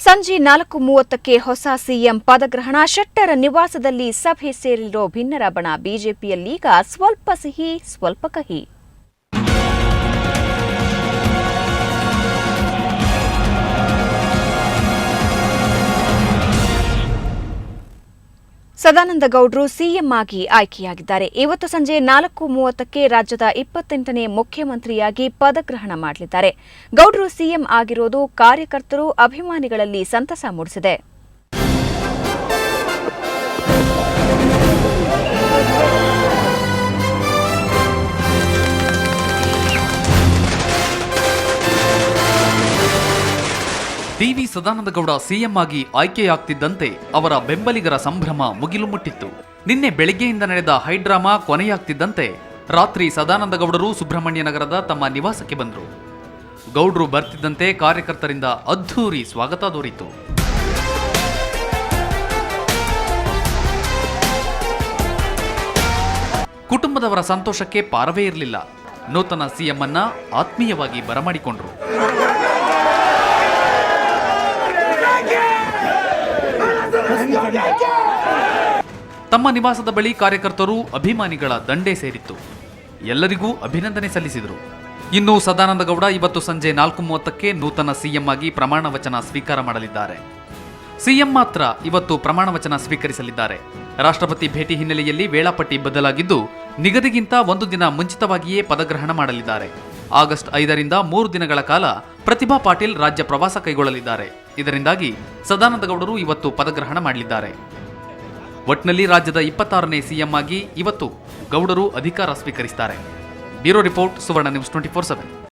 ಸಂಜೆ 4:30ಕ್ಕೆ ಹೊಸ ಸಿಎಂ ಪದಗ್ರಹಣ. ಶೆಟ್ಟರ್ ನಿವಾಸದಲ್ಲಿ ಸಭೆ ಸೇರಿರೋ ಭಿನ್ನರ ಬಣ. ಬಿಜೆಪಿಯಲ್ಲೀಗ ಸ್ವಲ್ಪ ಸಿಹಿ ಸ್ವಲ್ಪ ಕಹಿ. ಸದಾನಂದ ಗೌಡ್ರು ಸಿಎಂ ಆಗಿ ಆಯ್ಕೆಯಾಗಿದ್ದಾರೆ. ಇವತ್ತು ಸಂಜೆ 4:30ಕ್ಕೆ ರಾಜ್ಯದ 28ನೇ ಮುಖ್ಯಮಂತ್ರಿಯಾಗಿ ಪದಗ್ರಹಣ ಮಾಡಲಿದ್ದಾರೆ. ಗೌಡ್ರು ಸಿಎಂ ಆಗಿರೋದು ಕಾರ್ಯಕರ್ತರು, ಅಭಿಮಾನಿಗಳಲ್ಲಿ ಸಂತಸ ಮೂಡಿಸಿದೆ. ಟಿವಿ ಸದಾನಂದಗೌಡ ಸಿಎಂ ಆಗಿ ಆಯ್ಕೆಯಾಗ್ತಿದ್ದಂತೆ ಅವರ ಬೆಂಬಲಿಗರ ಸಂಭ್ರಮ ಮುಗಿಲು ಮುಟ್ಟಿತ್ತು. ನಿನ್ನೆ ಬೆಳಗ್ಗೆಯಿಂದ ನಡೆದ ಹೈಡ್ರಾಮಾ ಕೊನೆಯಾಗ್ತಿದ್ದಂತೆ ರಾತ್ರಿ ಸದಾನಂದಗೌಡರು ಸುಬ್ರಹ್ಮಣ್ಯ ನಗರದ ತಮ್ಮ ನಿವಾಸಕ್ಕೆ ಬಂದರು. ಗೌಡ್ರು ಬರ್ತಿದ್ದಂತೆ ಕಾರ್ಯಕರ್ತರಿಂದ ಅದ್ಧೂರಿ ಸ್ವಾಗತ ದೊರೆಯಿತು. ಕುಟುಂಬದವರ ಸಂತೋಷಕ್ಕೆ ಪಾರವೇ ಇರಲಿಲ್ಲ. ನೂತನ ಸಿಎಂ ಅನ್ನ ಆತ್ಮೀಯವಾಗಿ ಬರಮಾಡಿಕೊಂಡ್ರು. ತಮ್ಮ ನಿವಾಸದ ಬಳಿ ಕಾರ್ಯಕರ್ತರು, ಅಭಿಮಾನಿಗಳ ದಂಡೇ ಸೇರಿತ್ತು. ಎಲ್ಲರಿಗೂ ಅಭಿನಂದನೆ ಸಲ್ಲಿಸಿದರು. ಇನ್ನು ಸದಾನಂದಗೌಡ ಇವತ್ತು ಸಂಜೆ 4:30ಕ್ಕೆ ನೂತನ ಸಿಎಂ ಆಗಿ ಪ್ರಮಾಣ ವಚನ ಸ್ವೀಕಾರ ಮಾಡಲಿದ್ದಾರೆ. ಸಿಎಂ ಮಾತ್ರ ಇವತ್ತು ಪ್ರಮಾಣ ವಚನ ಸ್ವೀಕರಿಸಲಿದ್ದಾರೆ. ರಾಷ್ಟ್ರಪತಿ ಭೇಟಿ ಹಿನ್ನೆಲೆಯಲ್ಲಿ ವೇಳಾಪಟ್ಟಿ ಬದಲಾಗಿದ್ದು, ನಿಗದಿಗಿಂತ ಒಂದು ದಿನ ಮುಂಚಿತವಾಗಿಯೇ ಪದಗ್ರಹಣ ಮಾಡಲಿದ್ದಾರೆ. ಆಗಸ್ಟ್ 5ರಿಂದ 3 ದಿನಗಳ ಕಾಲ ಪ್ರತಿಭಾ ಪಾಟೀಲ್ ರಾಜ್ಯ ಪ್ರವಾಸ ಕೈಗೊಳ್ಳಲಿದ್ದಾರೆ. ಇದರಿಂದಾಗಿ ಸದಾನಂದಗೌಡರು ಇವತ್ತು ಪದಗ್ರಹಣ ಮಾಡಲಿದ್ದಾರೆ. ಒಟ್ನಲ್ಲಿ ರಾಜ್ಯದ 26ನೇ ಸಿಎಂ ಆಗಿ ಇವತ್ತು ಗೌಡರು ಅಧಿಕಾರ ಸ್ವೀಕರಿಸುತ್ತಾರೆ. ಬ್ಯೂರೋ ರಿಪೋರ್ಟ್, ಸುವರ್ಣ ನ್ಯೂಸ್ 24/7.